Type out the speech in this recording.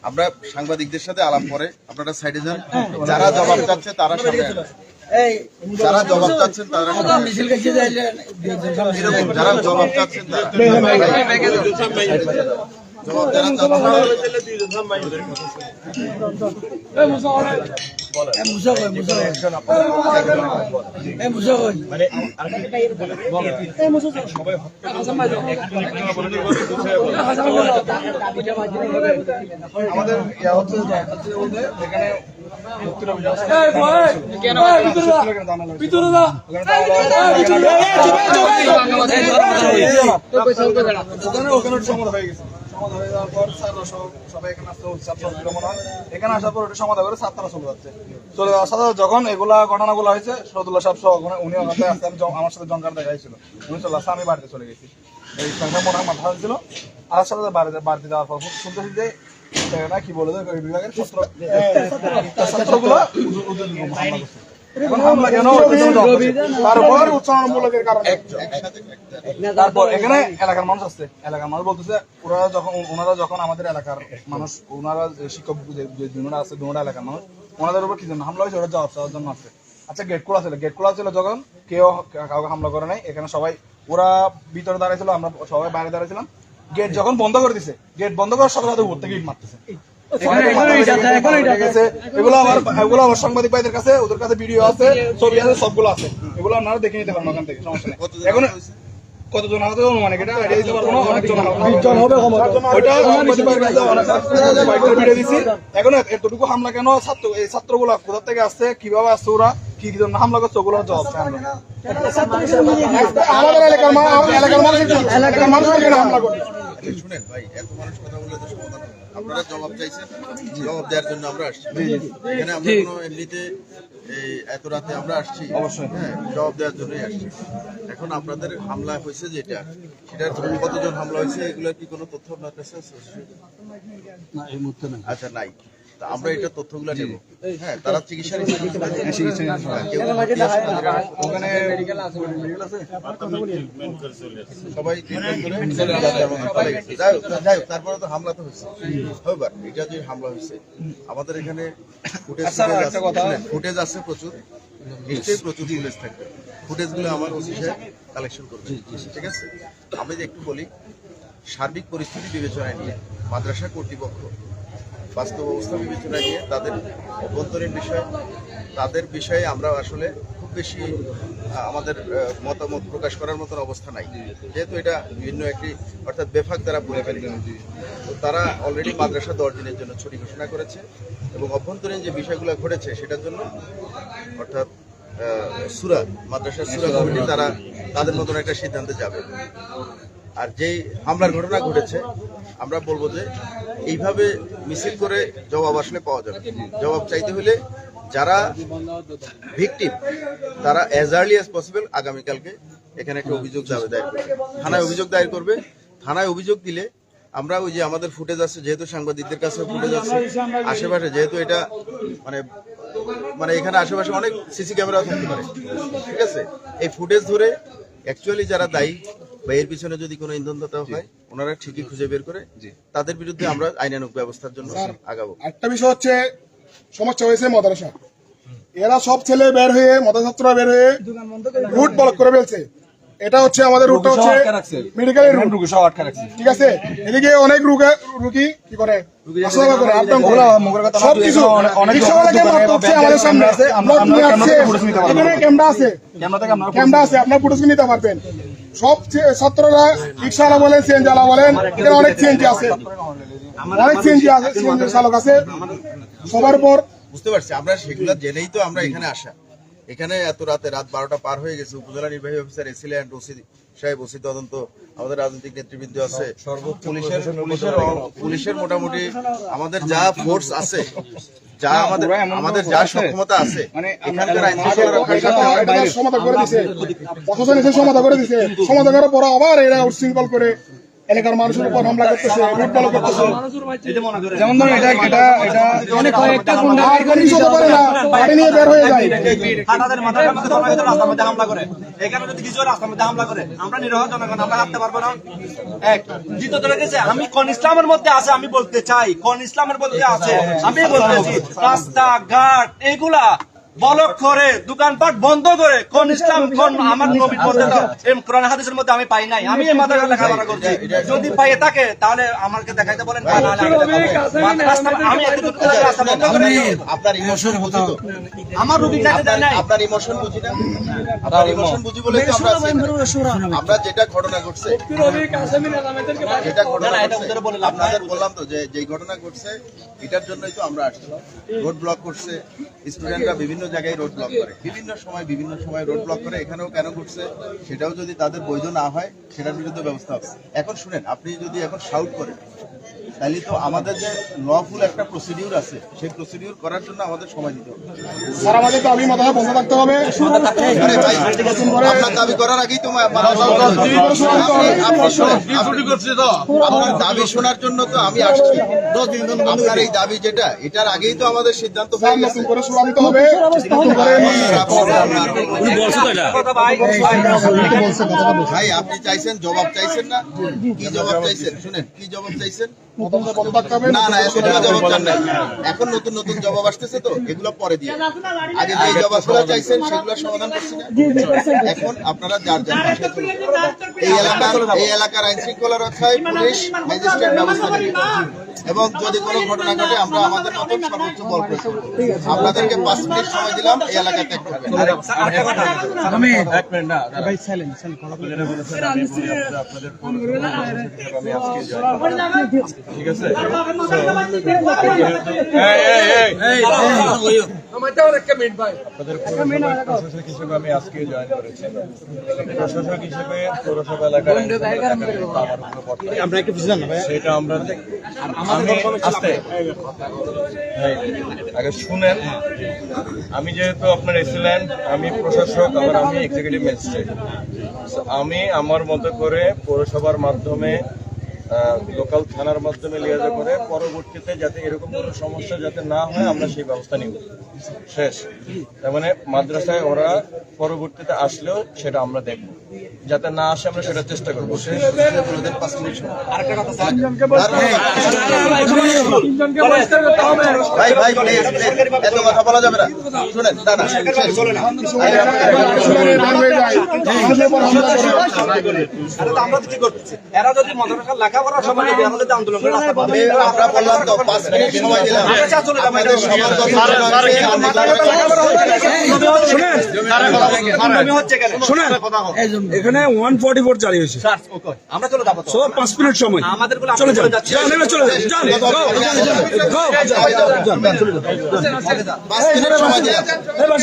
আমরা সাংবাদিকদের সাথে আলাপ করে আপনারা সাইডে যান, যারা জবাব চাচ্ছে তারা সামনে আসেন। যারা জবাব চাচ্ছেন তারা যারা জবাব চাচ্ছেন তারা জবাব আমাদের এখানে এখানে আসার পর ওটা সমাধান করে ছাত্ররা চলে যাওয়ার সাথে যখন এগুলা ঘটনাগুলো হয়েছে শরদুল্লাহ সাহেব সহ উনি ওখানে আমার সাথে জঙ্কার দেখা হয়েছিল, উনি চলে আসছে, আমি বাড়িতে চলে গেছি। এই সংখ্যা মনে হয় মাথা হয়েছিল আর সাথে বাড়িতে যাওয়ার পর শুনতেছি যে না কি বলে বিভাগের ছাত্রগুলো তারপর এখানে এলাকার মানুষ আসছে, এলাকার মানুষ বলতেছে ওনারা যখন আমাদের এলাকার মানুষ, ওনারা শিক্ষক আছে দুটা এলাকার মানুষ, ওনাদের উপর কি জন্য হামলা হয়েছে ওরা জবাব চাওয়ার জন্য আছে। আচ্ছা গেট খোলা ছিল যখন কেউ কাউকে হামলা করে নাই, এখানে সবাই ওরা ভিতরে দাঁড়াইছিল, আমরা সবাই বাইরে দাঁড়াইছিলাম। গেট যখন বন্ধ করে দিছে, গেট বন্ধ করার সাথে সাথে উপর থেকে ইট মারতেছে। এগুলো আমার সাংবাদিক ভাইদের কাছে, ওদের কাছে ভিডিও আছে, ছবি আছে, সবগুলো আছে, এগুলো আপনারা দেখে নিতে পারেন ওখান থেকে, সমস্যা নেই। এখন কতজন আহত মানে এটা আইডিয়া দিতে পারবো না, অনেকজন হবে ওইটা সাংবাদিক ভাইয়ের কাছে অনেক ভিডিও দিছি। এখন এতটুকু হামলা কেন, এই ছাত্রগুলা কোথা থেকে আসছে, কিভাবে আসছে, ওরা কি জন্য হামলা করছে, ওগুলোর জবাব আমাদের এলাকার মানুষের হামলা করে। শুনেন ভাই, এত মানুষ কথা বলে তো সমাধান হবে। আপনারা জবাব চাইছেন, জবাব দেওয়ার জন্য আমরা আসছি। এখানে আমরা কোনো এমনিতে এত রাতে আমরা আসছি অবশ্যই, হ্যাঁ, জবাব দেওয়ার জন্যই আসছি। এখন আপনাদের হামলা হয়েছে যেটা, সেটার কতজন হামলা হয়েছে এগুলোর কি কোনো তথ্য আপনার কাছে আছে? আচ্ছা, নাই। আমরা এটা তথ্যগুলো নেব। হ্যাঁ, তারা চিকিৎসা সবাই যাই হোক, তারপরে তো হামলা তো হয়েছে। এটা যে হামলা হয়েছে, আমাদের এখানে ফুটেজ আছে প্রচুর, নিশ্চয়ই প্রচুর ফুটেজ থাকবে। ফুটেজগুলো আমার ওসি সাহেব কালেকশন করবে, ঠিক আছে? আমি যে একটু বলি, সার্বিক পরিস্থিতি বিবেচনায় নিয়ে মাদ্রাসা কর্তৃপক্ষ বাস্তব অবস্থা বিবেচনায় নিয়ে তাদের অভ্যন্তরীণ তাদের বিষয়ে আমরা আসলে খুব বেশি আমাদের মতামত প্রকাশ করার মতন অবস্থা নাই, যেহেতু এটা বিভিন্ন একটি অর্থাৎ বেফাক দ্বারা বলে ফেলে। তো তারা অলরেডি মাদ্রাসা 10 দিনের জন্য ছুটি ঘোষণা করেছে এবং অভ্যন্তরীণ যে বিষয়গুলো ঘটেছে সেটার জন্য অর্থাৎ মাদ্রাসার সুরা কমিটি তারা তাদের মতন একটা সিদ্ধান্তে যাবে। আর যেই হামলার ঘটনা ঘটেছে, আমরা বলবো যে এইভাবে মিছিল করে জবাব আসলে পাওয়া যাবে। জবাব চাইতে হলে যারা ভিকটিম তারা অ্যাজ আর্লি অ্যাজ পসিবল আগামীকালকে এখানে একটা অভিযোগ দায়ের করবে, থানায় অভিযোগ দায়ের করবে। থানায় অভিযোগ দিলে আমরা ওই যে আমাদের ফুটেজ আছে, যেহেতু সাংবাদিকদের কাছে ফুটেজ আছে, আশেপাশে যেহেতু এটা মানে এখানে আশেপাশে অনেক সিসি ক্যামেরাও থাকতে পারে, ঠিক আছে? এই ফুটেজ ধরে অ্যাকচুয়ালি যারা দায়ী বা এর পিছনে যদি কোনো ইন্ধনদাতা হয়, ওনারা ঠিকই খুঁজে বের করে তাদের বিরুদ্ধে আমরা আইনানুগ ব্যবস্থার জন্য আগাবো। একটা বিষয় হচ্ছে, সমস্যা হয়েছে মাদ্রাসা, এরা সব ছেলে বের হয়ে, মাদ্রাসারা বের হয়ে রুট ব্লক করে ফেলছে। এটা হচ্ছে আমাদের রুটটা হচ্ছে মেডিকেলের রুট, ঠিক আছে? এদিকে অনেক রুগী কি করে সবকিছু আমাদের সামনে আছে, ক্যামেরা আছে, আপনার ফুটেজ নিতে পারবেন। সব ছাত্ররা রিক্সাওয়ালা বলেন, সিএনজিওয়ালা বলেন, এখানে অনেক সিএনজি আছে, সিএনজি চালক আছে সবার উপর। বুঝতে পারছি, আমরা সেগুলো জেনেই তো আমরা এখানে আসা। এখানে এত রাত 12টা পার হয়ে গেছে, উপজেলা নির্বাহী অফিসার এসিল্যান্ড ওসি সাহেব, ওসি তদন্ত, আমাদের রাজনৈতিক নেতৃবৃন্দ আছে, পুলিশের মোটামুটি আমাদের যা ফোর্স আছে, যা আমাদের যা সক্ষমতা আছে, এখানকার আইন সমাধান করে দিছে, প্রশাসন এসে সমাধান করে দিছে। সমাধান করার পর আবার এরা উচ্ছৃঙ্খল করে এলাকার মানুষের উপর হামলা করতেছে, রুট ব্লক করতেছে। যেমন ধরুন এটা অনেক কয়েকটা গুন্ডা আর কোনো কিছু হতে পারে না, বাড়ি নিয়ে বের হয়ে যায়। হাটাদের মাথার মধ্যে রাস্তার মধ্যে হামলা করে, এখানে যদি কিছু রাস্তার মধ্যে হামলা করে, আমরা নিরহ জনগণ আমরা হাঁটতে পারবো না। এক দ্বিতীয় ধরে গেছে, আমি কোন ইসলামের মধ্যে আছে আমি বলতে চাই, কোন ইসলামের মধ্যে আছে আমি বলতেছি, রাস্তা ঘাট এগুলা ব্লক করে, দোকানপাট বন্ধ করে, কোন ইসলাম কোন আমার নবীর মধ্যে কোরআন হাদিসের মধ্যে আমি পাই নাই। আমি এই মাদ্রাসা লেখাপড়া করছি, যদি পাইয়ে থাকে তাহলে আমাকে দেখাইতে বলেন, আমি রাস্তা বন্ধ করে আপনার ইমোশন বুঝি তো, আমার রুগী খাইতে দেয় নাই। আপনার ইমোশন বুঝি না, আপনার ইমোশন বুঝি বলে তো আমরা আছি এখানে। আমরা যেটা ঘটনা ঘটছে, যেটা ঘটনা ঘটছে, আপনাদের বললাম তো যে যেই ঘটনা ঘটছে এটার জন্যই তো আমরা আসছি। রোড ব্লক করছে, স্টুডেন্টরা বিভিন্ন জায়গায় রোড ব্লক করে, বিভিন্ন সময় রোড ব্লক করে। এখানেও কেন ঘটছে সেটাও যদি তাদের বৈধ না হয় সেটার বিরুদ্ধে ব্যবস্থা হবে। এখন শুনেন, আপনি যদি এখন শাউট করেন তাহলে তো আমাদের যে লফুল একটা প্রসিডিউর আছে, সেই প্রসিডিউর করার জন্য আমাদের সময় দিতে হবে। স্যার আমাদের দাবি মাথায় বন্ধ থাকতে হবে। আরে ভাই, আপনার দাবি করার আগেই তো আপনার দাবি শোনার জন্য তো আমি আসছি। আপনার এই দাবি যেটা, এটার আগেই তো আমাদের সিদ্ধান্ত হয়ে গেছে। নতুন করে সুরা দিতে হবে, নতুন করে ভাই আপনি চাইছেন, জবাব চাইছেন না? কি জবাব চাইছেন? শুনেন, কি জবাব চাইছেন? বন্ধ থাকতে হবে। না এখনো জবাব চান নাই। এখন নতুন জবাব আসতেছে তো, এগুলো পরে দিয়ে। আগে যে জবাবগুলো চাইছেন সেগুলো সমাধান করছি না। এখন আপনারা যার বাসায় চলে যান। এই এলাকার আইন শৃঙ্খলা রক্ষায় পুলিশ ম্যাজিস্ট্রেট ব্যবস্থা নেবে এবং যদি কোনো ঘটনা ঘটে আমরা আমাদের মতন সর্বোচ্চ বল প্রয়োগ করব। আপনাদেরকে 5 মিনিট সময় দিলাম, এই এলাকা ত্যাগ করবেন। ঠিক আছে, প্রশাসক হিসেবে আমি আজকে জয়েন করেছি। প্রশাসক হিসেবে পৌরসভা এলাকার সেটা আমরা আগে শুনেন। আমি যেহেতু আপনার এসিল্যান্ড, আমি প্রশাসক, আবার আমি এক্সিকিউটিভ ম্যাজিস্ট্রেট। আমি আমার মতো করে পৌরসভার মাধ্যমে, লোকাল থানার মাধ্যমে লিয়াজা করে পরবর্তীতে যাতে এরকম কোনো সমস্যা যাতে না হয় আমরা সেই ব্যবস্থা নিব। শেষ। তার মানে মাদ্রাসায় ওরা পরবর্তীতে আসলেও সেটা আমরা দেখব, যাতে না আসে আমরা সেটা চেষ্টা করবো। শেষ। ভাই প্লিজ, এত কথা বলা যাবে না। শুনেন, না আমরা কি করতেছি, এরা যদি মাদ্রাসা লেখাপড়ার সময় যদি আমরা যদি আন্দোলন করে রাস্তা বন্ধ করে, আমরা বললাম তো 5 মিনিট সময় দিলাম। আপনাদের সবার এখানে 144 জারি হয়েছে, আমরা চলে যাবো। 5 মিনিট সময় আমাদের চলে যান, চলে যান, 5 মিনিট সময় দিলাম।